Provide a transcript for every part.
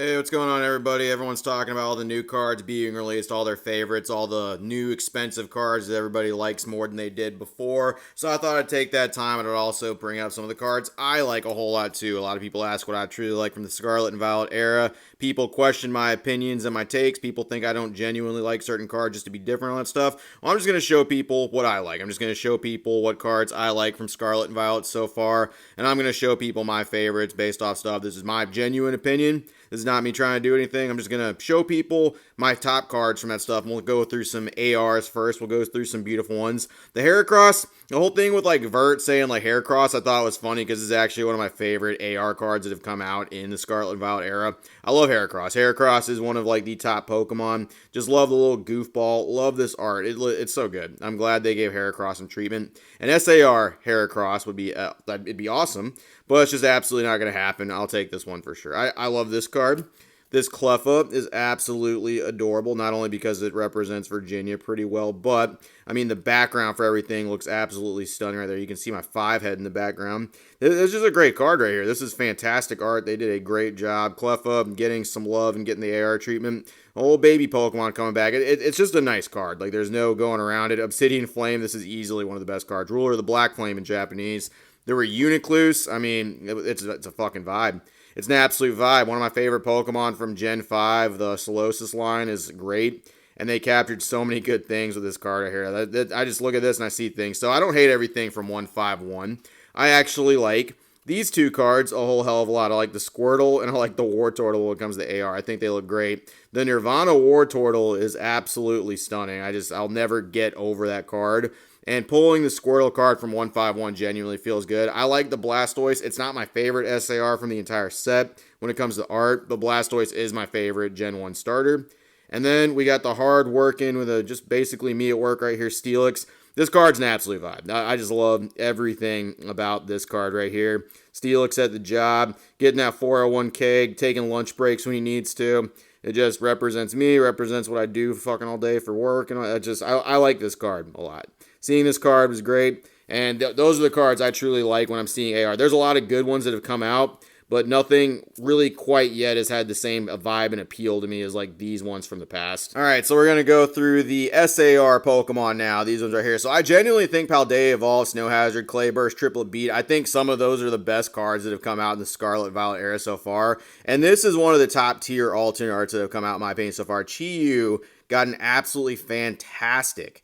Hey, what's going on, everybody? Everyone's talking about all the new cards being released, all their favorites, all the new expensive cards that everybody likes more than they did before. So I thought I'd take that time and I'd also bring up some of the cards I like a whole lot too. A lot of people ask what I truly like from the Scarlet and Violet era. People question my opinions and my takes. People think I don't genuinely like certain cards just to be different on that stuff. Well, I'm just going to show people what I like. I'm just going to show people what cards I like from Scarlet and Violet so far. And I'm going to show people my favorites based off stuff. This is my genuine opinion. This is not me trying to do anything. I'm just going to show people my top cards from that stuff. And we'll go through some ARs first. We'll go through some beautiful ones. The Heracross, the whole thing with like Vert saying like Heracross, I thought was funny because it's actually one of my favorite AR cards that have come out in the Scarlet and Violet era. I love Heracross. Heracross is one of like the top Pokemon. Just love the little goofball. Love this art. It's so good. I'm glad they gave Heracross some treatment. An SAR Heracross would be it'd be awesome, but it's just absolutely not going to happen. I'll take this one for sure. I love this card. This Cleffa is absolutely adorable, not only because it represents Virginia pretty well, but, I mean, the background for everything looks absolutely stunning right there. You can see my 5 head in the background. This is just a great card right here. This is fantastic art. They did a great job. Cleffa getting some love and getting the AR treatment. Old baby Pokemon coming back. It's just a nice card. Like, there's no going around it. Obsidian Flame, this is easily one of the best cards. Ruler of the Black Flame in Japanese. There were Unicluse. I mean, it's a fucking vibe. It's an absolute vibe. One of my favorite Pokemon from Gen 5, the Solosis line, is great. And they captured so many good things with this card right here. I just look at this and I see things. So I don't hate everything from 151. I actually like these two cards a whole hell of a lot. I like the Squirtle and I like the Wartortle when it comes to AR. I think they look great. The Nirvana Wartortle is absolutely stunning. I'll never get over that card. And pulling the Squirtle card from 151 genuinely feels good. I like the Blastoise. It's not my favorite SAR from the entire set when it comes to art, but Blastoise is my favorite Gen 1 starter. And then we got the hard working with just basically me at work right here, Steelix. This card's an absolute vibe. I just love everything about this card right here. Steelix at the job, getting that 401k, taking lunch breaks when he needs to. It just represents me, represents what I do fucking all day for work. And I like this card a lot. Seeing this card was great. And those are the cards I truly like when I'm seeing AR. There's a lot of good ones that have come out, but nothing really quite yet has had the same vibe and appeal to me as like these ones from the past. All right, so we're going to go through the SAR Pokemon now. These ones right here. So I genuinely think Paldea Evolve, Snow Hazard, Clayburst, Triplet Beat. I think some of those are the best cards that have come out in the Scarlet Violet era so far. And this is one of the top tier alternate arts that have come out in my opinion so far. Chi-Yu got an absolutely fantastic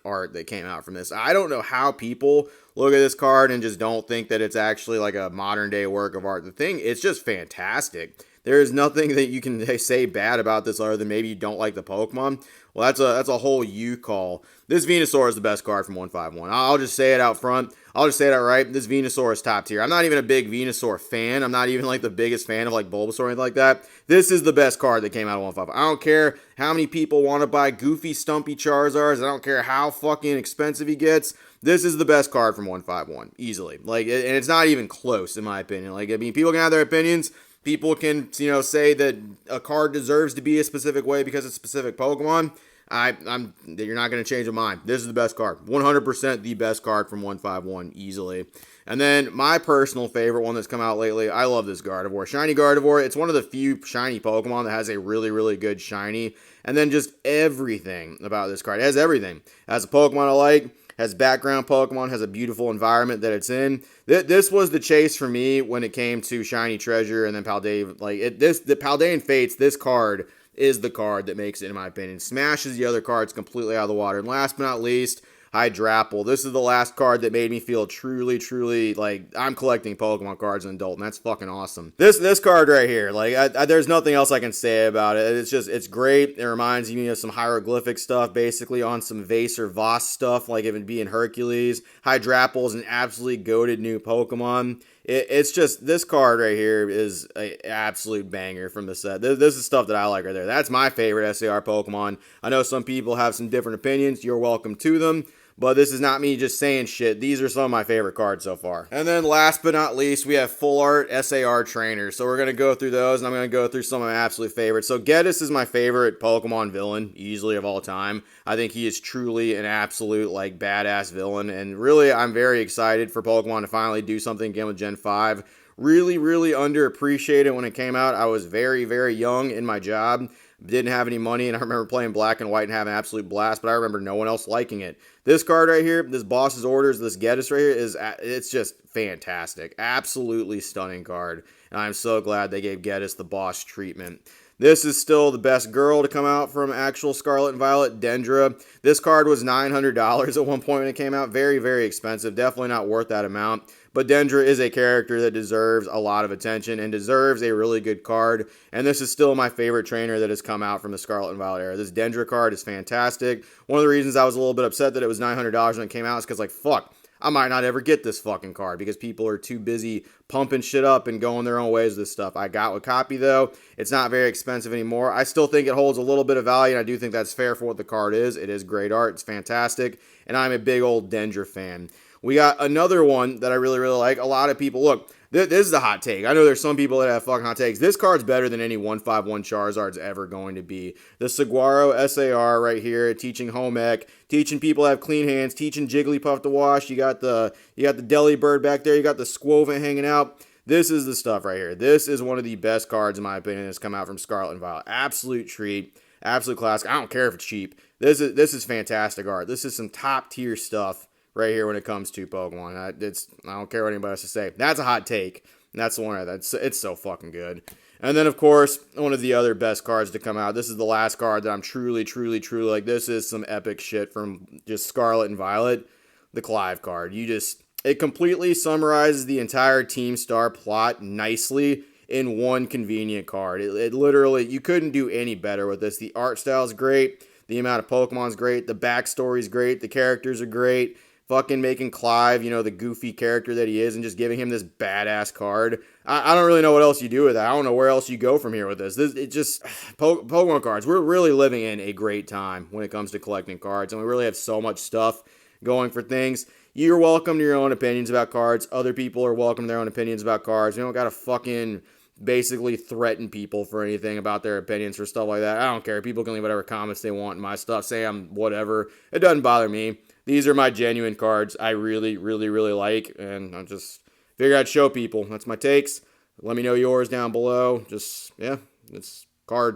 art that came out from this. I don't know how people look at this card and just don't think that it's actually like a modern day work of art. It's just fantastic. There is nothing that you can say bad about this other than maybe you don't like the Pokemon. Well, that's a whole you call. This Venusaur is the best card from 151. I'll just say it out front. I'll just say it outright. This Venusaur is top tier. I'm not even a big Venusaur fan. I'm not even like the biggest fan of like Bulbasaur or anything like that. This is the best card that came out of 151. I don't care how many people want to buy goofy, stumpy Charizards. I don't care how fucking expensive he gets. This is the best card from 151, easily. Like, and it's not even close, in my opinion. Like, I mean, people can have their opinions. People can, say that a card deserves to be a specific way because it's a specific Pokemon. You're not going to change your mind. This is the best card. 100% the best card from 151, easily. And then my personal favorite one that's come out lately, I love this Gardevoir. Shiny Gardevoir, it's one of the few shiny Pokemon that has a really, really good shiny. And then just everything about this card. It has everything. It has a Pokemon I like. Has background Pokemon, has a beautiful environment that it's in. This was the chase for me when it came to Shiny Treasure and then Paldea. The Paldean Fates, this card is the card that makes it, in my opinion. Smashes the other cards completely out of the water. And last but not least, Hydrapple. This is the last card that made me feel truly, truly like I'm collecting Pokemon cards as an adult, and that's fucking awesome. This card right here, there's nothing else I can say about it. It's great. It reminds me of some hieroglyphic stuff, basically on some Vase or Voss stuff, like if it be in Hercules. Hydrapple is an absolutely goated new Pokemon. It's just, this card right here is an absolute banger from the set. This is stuff that I like right there. That's my favorite SAR Pokemon. I know some people have some different opinions. You're welcome to them. But this is not me just saying shit. These are some of my favorite cards so far. And then last but not least, we have Full Art SAR Trainers. So we're going to go through those, and I'm going to go through some of my absolute favorites. So Geddes is my favorite Pokemon villain, easily of all time. I think he is truly an absolute, badass villain. And really, I'm very excited for Pokemon to finally do something again with Gen 5. Really, really underappreciated when it came out. I was very, very young in my job, didn't have any money, and I remember playing black and white and having an absolute blast, but I remember no one else liking it. This card right here, this Boss's Orders, this Geddes right here, it's just fantastic. Absolutely stunning card. And I'm so glad they gave Geddes the boss treatment. This is still the best girl to come out from actual Scarlet and Violet, Dendra. This card was $900 at one point when it came out. Very, very expensive. Definitely not worth that amount. But Dendra is a character that deserves a lot of attention and deserves a really good card. And this is still my favorite trainer that has come out from the Scarlet and Violet era. This Dendra card is fantastic. One of the reasons I was a little bit upset that it was $900 when it came out is because, like, fuck, I might not ever get this fucking card because people are too busy pumping shit up and going their own ways with this stuff. I got a copy, though. It's not very expensive anymore. I still think it holds a little bit of value, and I do think that's fair for what the card is. It is great art. It's fantastic, and I'm a big old Dendra fan. We got another one that I really, really like. A lot of people, look, this is a hot take. I know there's some people that have fucking hot takes. This card's better than any 151 Charizard's ever going to be. The Saguaro SAR right here, teaching home ec, teaching people to have clean hands, teaching Jigglypuff to wash. You got the Delibird back there. You got the Squovent hanging out. This is the stuff right here. This is one of the best cards, in my opinion, that's come out from Scarlet and Violet. Absolute treat. Absolute classic. I don't care if it's cheap. This is fantastic art. This is some top tier stuff right here when it comes to Pokemon. I don't care what anybody has to say. That's a hot take. And that's the one it's so fucking good. And then, of course, one of the other best cards to come out. This is the last card that I'm truly, truly, truly like. This is some epic shit from just Scarlet and Violet. The Clive card. It completely summarizes the entire Team Star plot nicely in one convenient card. It literally, you couldn't do any better with this. The art style is great. The amount of Pokemon's great. The backstory is great. The characters are great. Fucking making Clive, the goofy character that he is, and just giving him this badass card. I don't really know what else you do with that. I don't know where else you go from here with this. Pokemon cards. We're really living in a great time when it comes to collecting cards, and we really have so much stuff going for things. You're welcome to your own opinions about cards. Other people are welcome to their own opinions about cards. We don't gotta fucking basically threaten people for anything about their opinions for stuff like that. I don't care. People can leave whatever comments they want in my stuff. Say I'm whatever. It doesn't bother me. These are my genuine cards I really, really, really like, and I just figured I'd show people. That's my takes. Let me know yours down below. It's cards.